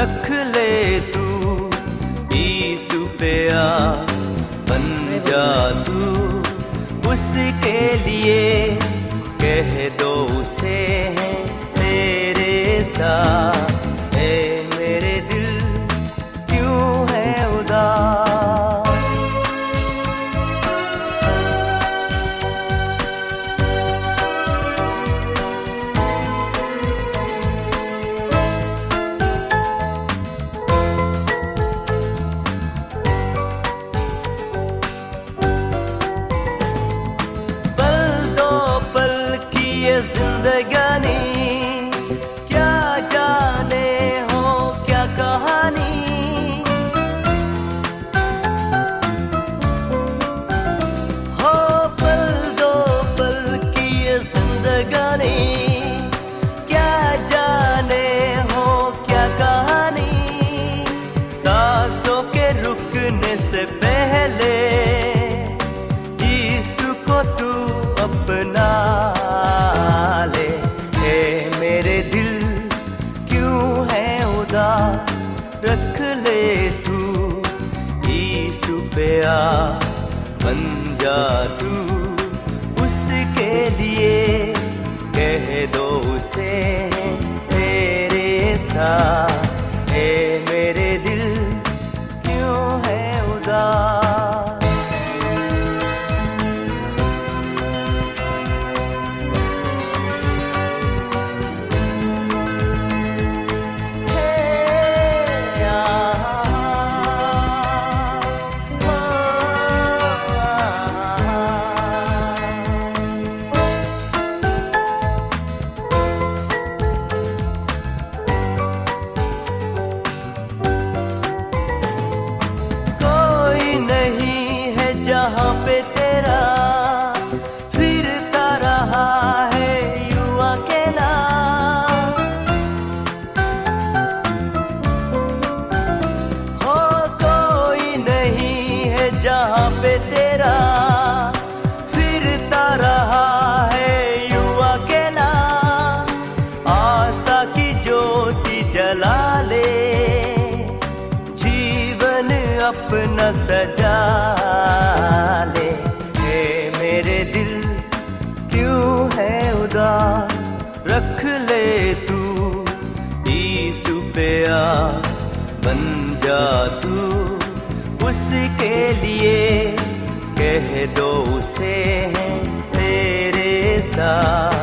रख ले तू यीशु पे आस, बन जा तू उसके लिए, कह दो उसे है तेरे साथ। ए मेरे दिल क्यों है उदास, जिंदगानी क्या जाने हो क्या कहानी। हो पल दो पल की ये जिंदगानी, क्या जाने हो क्या कहानी। सांसों के रुकने से पहले यीशु को तू अपना ले। हे मेरे दिल क्यों है उदास, रख ले तू यीशु पे आस, बन जा तू उसके लिए, कह दो उसे तेरे साथ। हे मेरे दिल क्यों है उदास, जहाँ पे तेरा फिरता रहा है यूं अकेला। हो कोई नहीं है जहाँ पे तेरा फिरता रहा है यूं अकेला। आशा की ज्योति जला ले, जीवन अपना सजा ले। हे मेरे दिल क्यों है उदास, रख ले तू यीशु पे आस, बन जा तू उसके लिए, कह दो उसे है तेरे साथ।